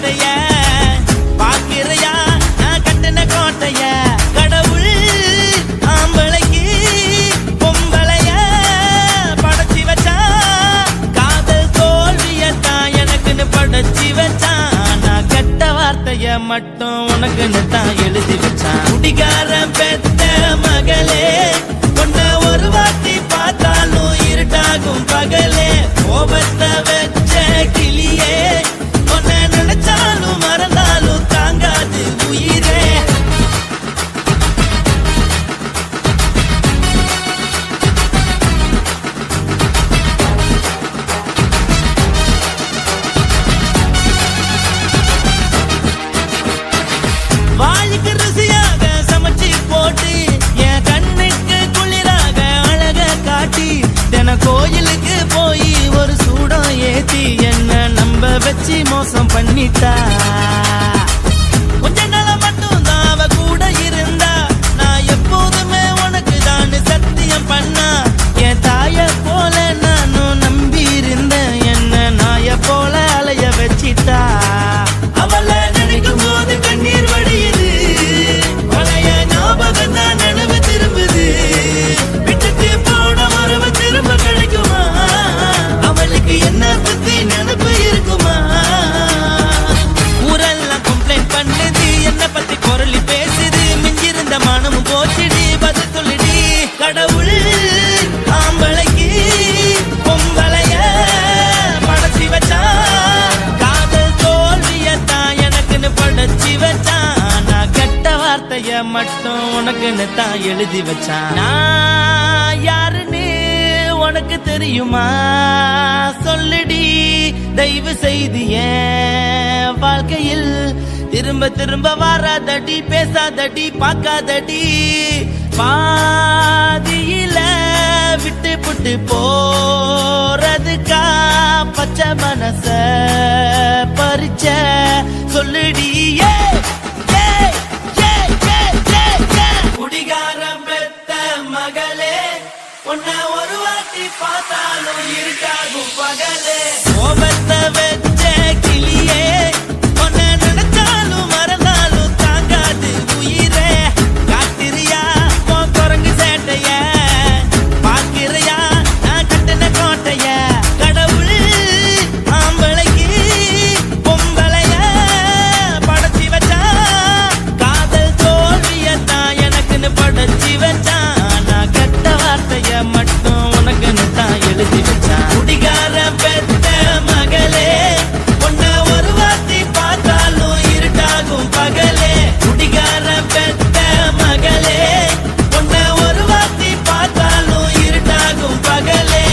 சேட்டைய பாக்கிறையா நான் கட்டின கோட்டைய கடவுள் ஆம்பளைக்கு பொம்பளைய படைச்சி வச்சா காதல் தோல்வியத்தான் எனக்குன்னு படைச்சி வச்சான் நான் கெட்ட வார்த்தைய மட்டும் உனக்குன்னு தான் எழுதி வச்சான் குடிகாரன் பெத்த மகளே உன்னை ஒரு வாட்டி பார்த்தாலும் இருட்டாகும் பகலே கோபத்தை வச்ச கிளியே உன்னை நினைச்சாலும் மறந்தாலும் தாங்காது உயிரே வாளிக்கு ருசியாக சமைச்சு போட்டு என் கண்ணுக்கு குளிராக அழக காட்டி தின கோயிலுக்கு போய் ஒரு சூடம் ஏத்தி என்ன நம்ப வச்சு மோசம் பண்ணிட்டா கொஞ்ச நாள் மட்டும் தான் அவ கூட இருந்தா நான் எப்போதுமே உனக்கு தான் சத்தியம் பண்ணா என் தாய போல நானும் நம்பி இருந்தேன் என்ன நாய போல அலைய வச்சிட்டா அவளை நினைக்கும் போது கண்ணீர் வடியுது பழைய ஞாபகம் தான் நினைவு திரும்புது விட்டுட்டு போன உறவு திரும்ப கிடைக்குமா அவளுக்கு என்ன பத்தி நினைப்பு இருக்குமா ஊரெல்லாம் கம்ப்ளைண்ட் பண்ணுது என்ன பத்தி குரலி பேசுது மிஞ்சிருந்த மனமும் போச்சுடி பதில் சொல்லிடி கடவுள் ஆம்பளைக்கு பொம்பளைய படைச்சி வச்சா காதல் தோல்வியத்தான் எனக்குன்னு படைச்சி வச்சான் நான் கெட்ட வார்த்தைய மட்டும் உனக்குன்னு தான் எழுதி வச்சான் நான் யாருன்னு உனக்கு தெரியுமா சொல்லுடி தயவு செய்து என் வாழ்க்கையில் திரும்ப திரும்ப வராதடி பேசாதடி பார்க்காதடி பாதியில விட்டு புட்டு போறதுக்கா பச்சை மனச பறிச்ச சொல்லுடி குடிகாரம் பெத்த மகளே உன்னை ஒரு வாட்டி பார்த்தாலும் இருக்காகும் பகலே கோபத்தை வச்ச கிளியே உன்னை நினைச்சாலும் மறந்தாலும் தாங்காது உயிரே காத்திரியா உன் குரங்கு சேட்டைய பாக்கிறையா நான் கட்டின கோட்டைய கடவுள் ஆம்பளைக்கு பொம்பளைய படைச்சி வச்சா காதல் தோல்வியத்தான் எனக்குன்னு படைச்சி வச்சான் நான் கெட்ட வார்த்தைய மட்டும் உனக்குன்னு தான் எழுதி வச்சான் குடிகார பெத்த மகளே உன்னை ஒரு வாட்டி பார்த்தாலும் இருட்டாகும் பகலே குடிகார பெத்த மகளே உன்னை ஒரு வாட்டி பார்த்தாலும் இருட்டாகும் பகலே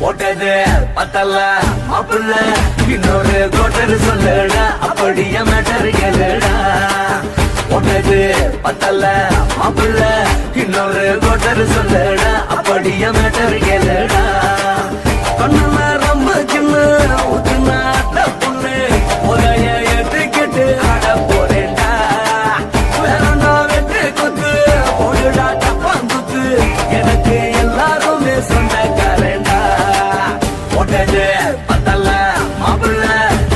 போட்டது பத்தல்ல மாப்பிள்ள இன்னொரு கோட்டர் சொல்லுடா அப்படியே மேட்டர் கேளுடா போட்டது பத்தல்ல மாப்பிள்ள இன்னொரு கோட்டர் சொல்லுடா அப்படியே மேட்டர் கேளுடா கண்ணுல ரொம்ப சின்ன ஊத்துனா பொண்ணு ஒரைய ஏற்றுக்கிட்டு ஆட போறேன்டா வேறண்டா வெட்டு குத்து போடுடா டப்பாங்குத்து எனக்கு எல்லாருமே சொந்தக்காரேண்டா போட்டது பத்தல்ல மாப்பிள்ள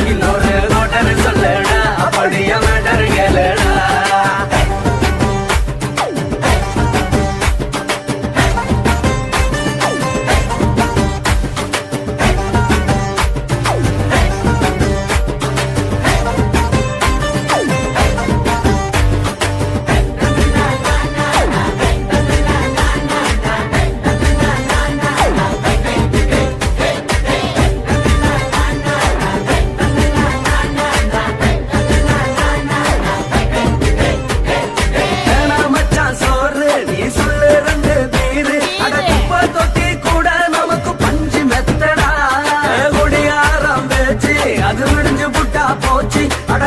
இன்னொரு கோட்டர் சொல்லுடா அப்படியே மேட்டர் கேளுடா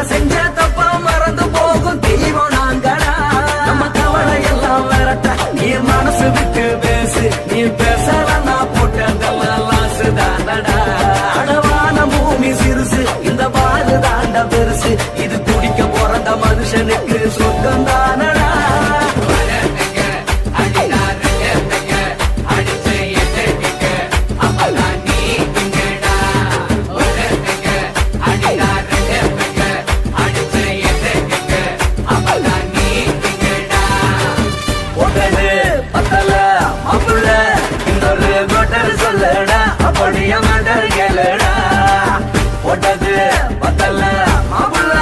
செஞ்ச தப்பா மறந்து போகும் தெய்வம் நாங்கடா நம்ம கவலை எல்லாம் விரட்ட நீ மனசு விட்டு பேசு நீ பேசலாம் நான் போட்டதெல்லாம் லாசு தானடா அடவான பூமி சிறுசு இந்த பாது தாண்ட பெருசு இது குடிக்க பிறந்த மனுஷனுக்கு சொந்தம் தானடா சொல்லடா அப்படியே மேட்டர் கேளுடா ஒட்டது பத்தல மாப்புள்ள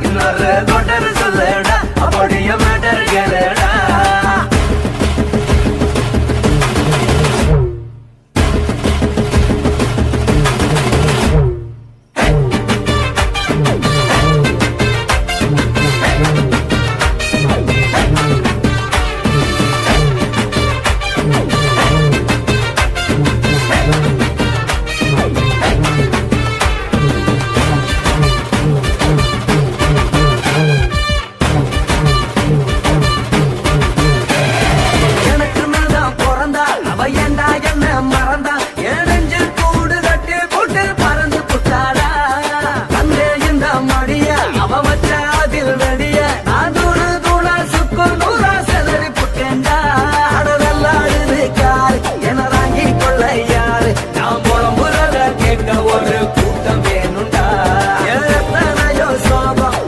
இன்னொரு கொட்டர் சொல்லடா அப்படியே மேட்டர் கேளுடா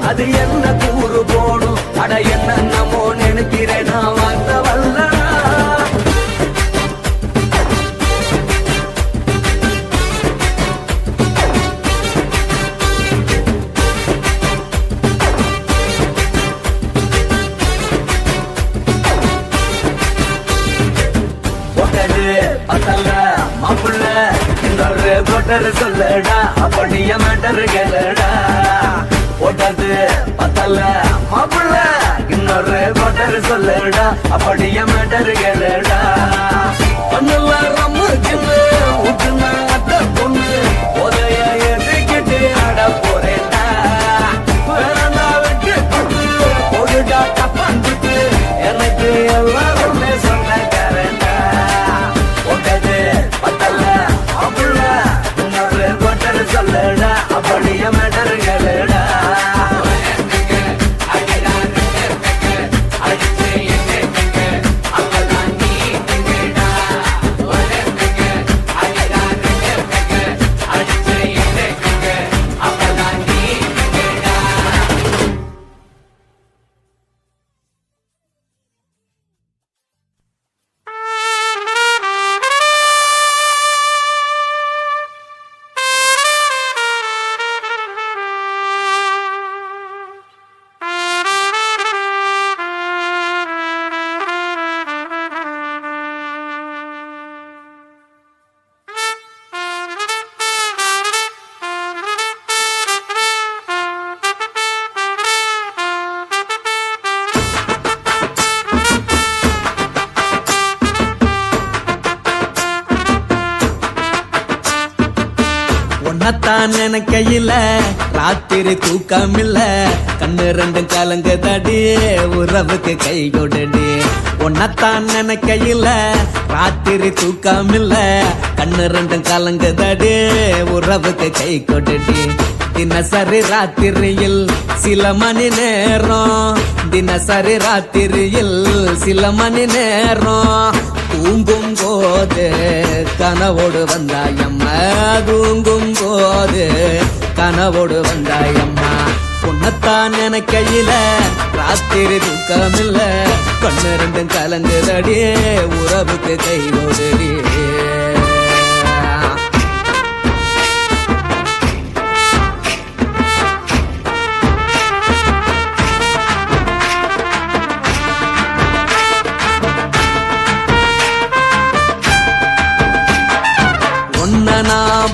அது என்ன கூறு போடும் அட என்னமோ நினைக்கிறேன் நான் வார்த்த வல்லடா ஒட்டது பத்தல்ல மாப்புள்ள இன்னொரு கொட்டர் சொல்லடா அப்படியே மேட்டர் கேளுடா ஒட்டது பத்தல்ல மாப்புள்ள இன்னொரு கொட்டர் சொல்லடா அப்படியே மேட்டர் கேளுடா பொண்ணுல ரம்மு சின்ன ஊட்டுனா அத்த பொண்ணு உதய ஏற்றிக்கிட்டு ஆட போறேன்டா வேறண்டா வெட்டி கொண்டு போடுடா தப்பாந்துட்டு எனக்கு எல்லாருமே சொந்தக்காரன்டா ஒட்டது பத்தல்ல மாப்புள்ள இன்னொரு கொட்டர் சொல்லடா அப்படியே மேட்டர் கேளுடா உன்னத்தான் நினைக்கையில ராத்திரி தூக்கமில்ல கண்ணு ரெண்டும் கலங்குதடி உறவுக்கு கை கொடுடி உன்னத்தான் நினைக்கையில ராத்திரி தூக்கமில்ல கண்ணு ரெண்டும் கலங்குதடி உறவுக்கு கை கொடுடி தினசரி ராத்திரியில் சில மணி நேரம் தினசரி ராத்திரியில் சில மணி நேரம் தூங்கும் போது கனவோடு வந்தாயம்மா தூங்கும் போது கனவோடு வந்தாயம்மா உன்னத்தான் நினைக்கையில ராத்திரி தூக்கமில்ல கண்ணு ரெண்டும் கலங்குதடி உறவுக்கு கை ஓடுடி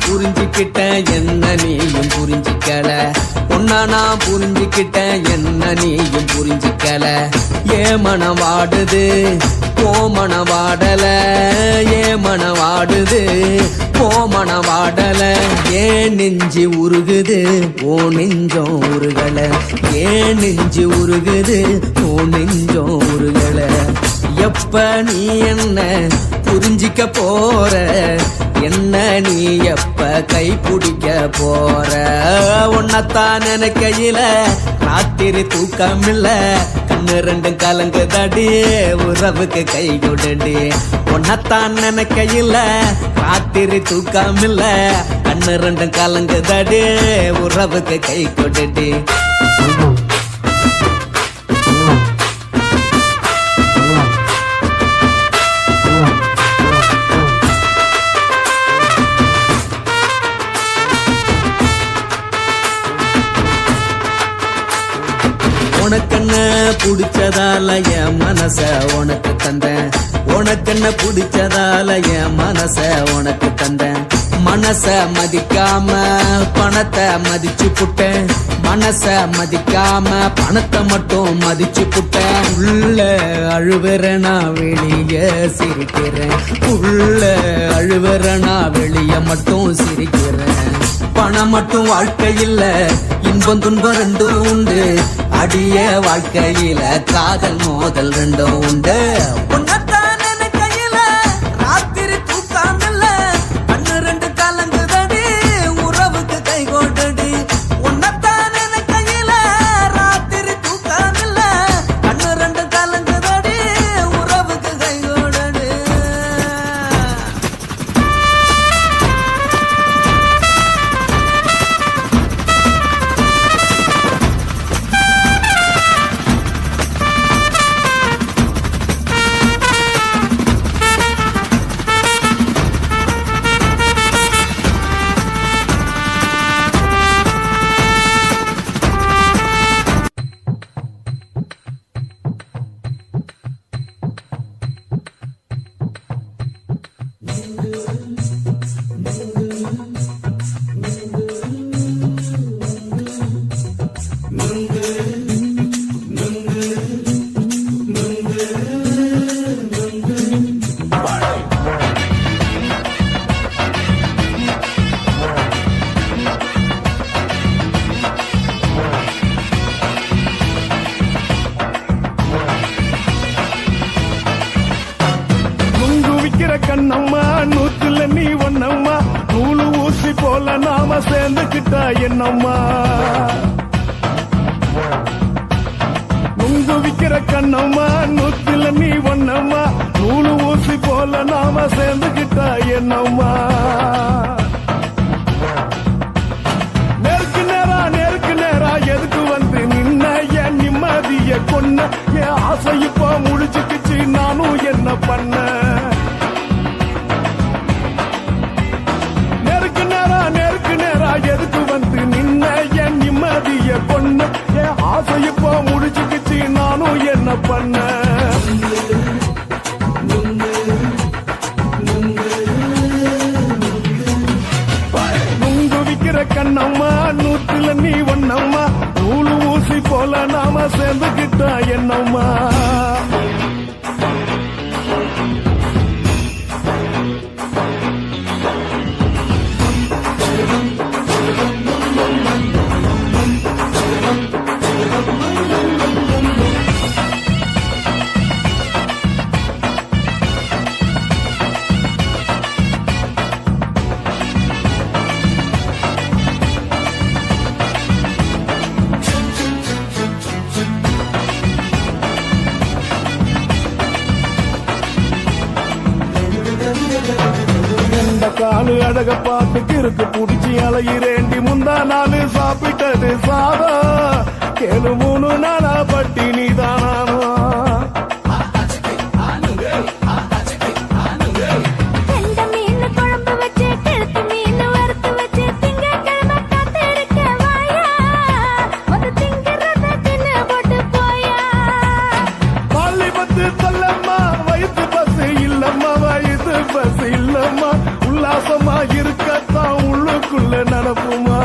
புரிஞ்சுக்கிட்ட என்ன நீயும் புரிஞ்சுக்கல உன்ன உன்னை நான் புரிஞ்சுக்கிட்டேன், என்ன நீயும் புரிஞ்சுக்கல. ஏ மனம் வாடுது ஓ மனம் வாடல, ஏ மனம் வாடுது ஓ மனம் வாடல. ஏன் நெஞ்சு உருகுது ஓ நெஞ்சம் உருகல, ஏன் நெஞ்சு உருகுது ஓ நெஞ்சம் உருகல. எப்ப நீ என்ன புரிஞ்சிக்க போற, என்ன நீ எப்ப கை பிடிக்க போற. உன்னத்தான் நினைக்கையில ராத்திரி தூக்கம் இல்ல, கண்ணு ரெண்டும் கலங்குதடி உறவுக்கு கை கொடுடி. உன்னத்தான் நினைக்கையில ராத்திரி தூக்கம் இல்ல, கண்ணு ரெண்டும் கலங்குதடி உறவுக்கு கை கொடுடி. உனக்கென்ன பிடிச்சதால என் மனச உனக்கு தந்தேன், உனக்கென்ன பிடிச்சதால என் மனச உனக்கு தந்தேன். மனச மதிக்காம பணத்தை மதிச்சு புட்டேன், மனச மதிக்காம பணத்தை மட்டும் மதிச்சு புட்டேன். உள்ள அழுவுறனா வெளிய சிரிக்கிறேன், உள்ள அழுவுறனா வெளிய மட்டும் சிரிக்கிறேன். பணம் மட்டும் வாழ்க்கையில் இன்பம் துன்பம் ரெண்டும் உண்டு, அடிய வாழ்க்கையில காதல் மோதல் ரெண்டும் உண்டு. உன்னத்தான் நினைக்கையில ராத்திரி தூக்கம் இல்ல, கண்ணு ரெண்டு கலங்குதடி உறவுக்கு கை கோட்டடி. உன்னத்தான் நினைக்கையில ராத்திரி தூக்கம் இல்ல, கண்ணு ரெண்டு கலங்குதடி உறவுக்கு கை கோட்டடி. கண்ணம்மா நூத்துல நீ ஒன்னம்மா, நூலு ஊசி போல நாம சேர்ந்துக்கிட்டா என்னம்மா. நுங்கு விக்கிற கண்ணம்மா நூத்துல நீ ஒன்னம்மா, நூலு ஊசி போல நாம சேர்ந்துக்கிட்டா என்னம்மா. நேருக்கு நேரா எதுக்கு வந்து நின்ன, என் நிம்மதிய கொன்ன, என் ஆசை இப்ப முடிச்சுக்கிச்சு நானும் என்ன பண்ண. நேருக்கு நேரா எதுக்கு வந்து நின்ன, என் நிம்மதிய கொன்ன, என் ஆசை இப்ப முடிச்சுக்கிச்சு நானும் என்ன பண்ண. நுங்கு விக்கிற கண்ணம்மா நூத்துல நீ ஒன்னம்மா, நூலு ஊசி போல நாம சேர்ந்துக்கிட்டா என்னம்மா. காலு அழக பார்த்து கிறுக்கு புடிச்சு அலையிறேண்டி, முந்தா நாலு சாப்பிட்டது சாதம் கேளு 3 நாளா பட்டினி தானானோ. பஸ் இல்லம்மா, உல்லாசமா இருக்கத்தான் உள்ளுக்குள்ள நடப்புமா.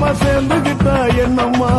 நாம சேர்ந்துகிட்டா என்னம்மா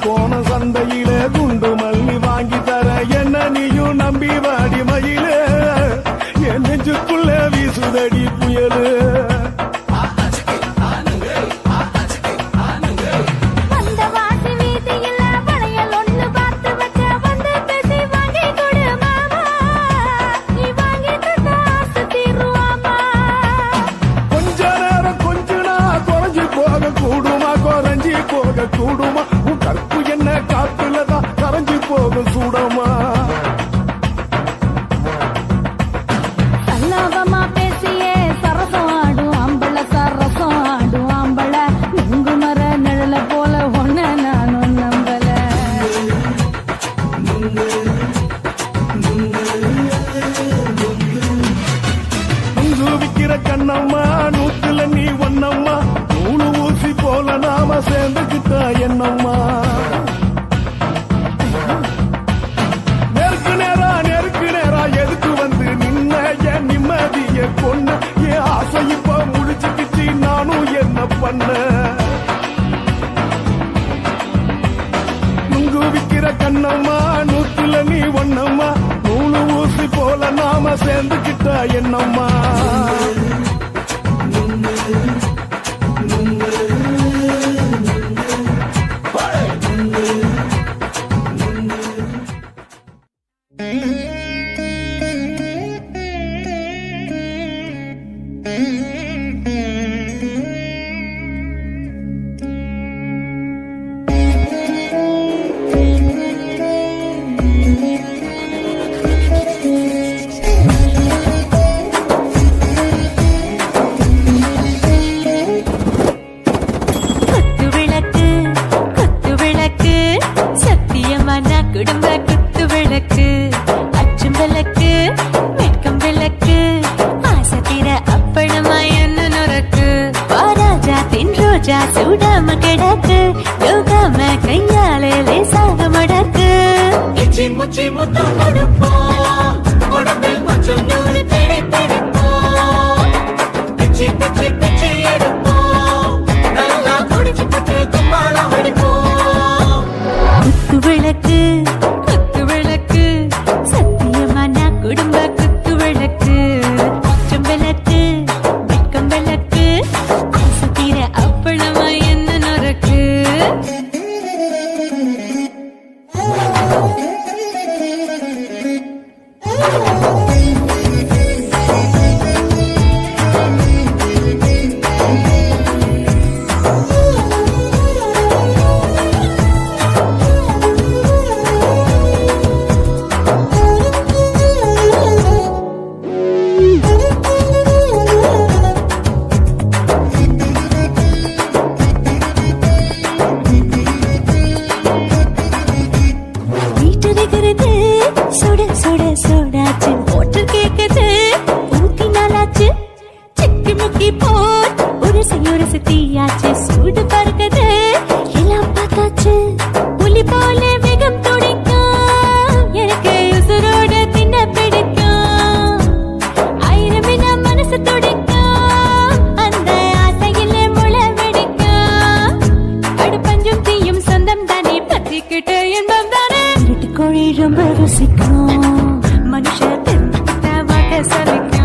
கோண சந்தையில குண்டு மல்லி வாங்கி தர என்ன நீயும் நம்பி வாடி மயிலே என் நெஞ்சுக்குள்ள வீசுதடி புயலு கொஞ்ச நேரம் கொஞ்சனா குறைஞ்சு போக கூடுமா குறைஞ்சி போக கூடுமா உன் கற்பு என்ன காத்துலதான் கரைஞ்சு போக சூடமா சல்லாபமா பேசியே சரசம் ஆடும் ஆம்பள சரசம் ஆடும் ஆம்பள நுங்கு மர நிழல போல ஒன்ன நானும் நம்பல நுங்கு விக்கிற கண்ணம்மா நூத்துல நீ ஒன்னம்மா நூலு ஊசி போல நாம சேர்ந்துகிட்டா என்னம்மா நெருக்கு நேரா எதுக்கு வந்து நின்ன என் நிம்மதிய கொன்ன என் ஆசை இப்ப முடிச்சுக்கிச்சு நானும் என்ன பண்ண நுங்கு விக்கிற கண்ணம்மா நூத்துல நீ ஒன்னம்மா நூலு ஊசி போல நாம சேர்ந்துகிட்டா என்னம்மா குடும்ப குத்து விளக்கு அச்சும் விளக்கு வெட்கம் விளக்கு ஆசை தீர அப்பளமா என்ன நுறக்கு வாராஜா தின் ரோஜா சூடாம கிடக்கு யோகாம கையாலே லேசாக மடக்கு இச்சி முச்சி முத்தம் கொடுப்போம் உடம்பில் கொஞ்சம் நூறு தேடி பிடிப்போம் பிச்சி பிச்சி பிச்சி எடுப்போம் நல்லா குடிச்சு பட்டு கும்பாலம் அடிப்போம் குத்து விளக்கு குத்து விளக்கு சத்தியமான குடும்ப குத்து விளக்கு அச்சம் விளக்கு வெட்கம் விளக்கு ஆசை தீர அப்பளமா என்ன நுறக்கு வீட்டடிக்கிறது சுட சுட சோடாச்சு போட்டு கேக்குது ஊத்தி நாளாச்சு சிக்கி முக்கி போட் ஒரு தீயாச்சு சூடு பறக்குது எல்லாம் பார்த்தாச்சு புலி போல வேகம் துடிக்கும் எனக்கு உசுரோட தின்ன பிடிக்கும் ஆயிரம் மனசு துடிக்கும் அந்த ஆசையில முளை வெடிக்கும் அடுப்பஞ்சும் தீயும் சொந்தம் தானே பத்திக்கிட்டு இன்பம் தானே கோழி ரொம்ப ருசிக்கும் மனுஷ தெரிஞ்சுக்கிட்ட வாக்க சலிக்கும்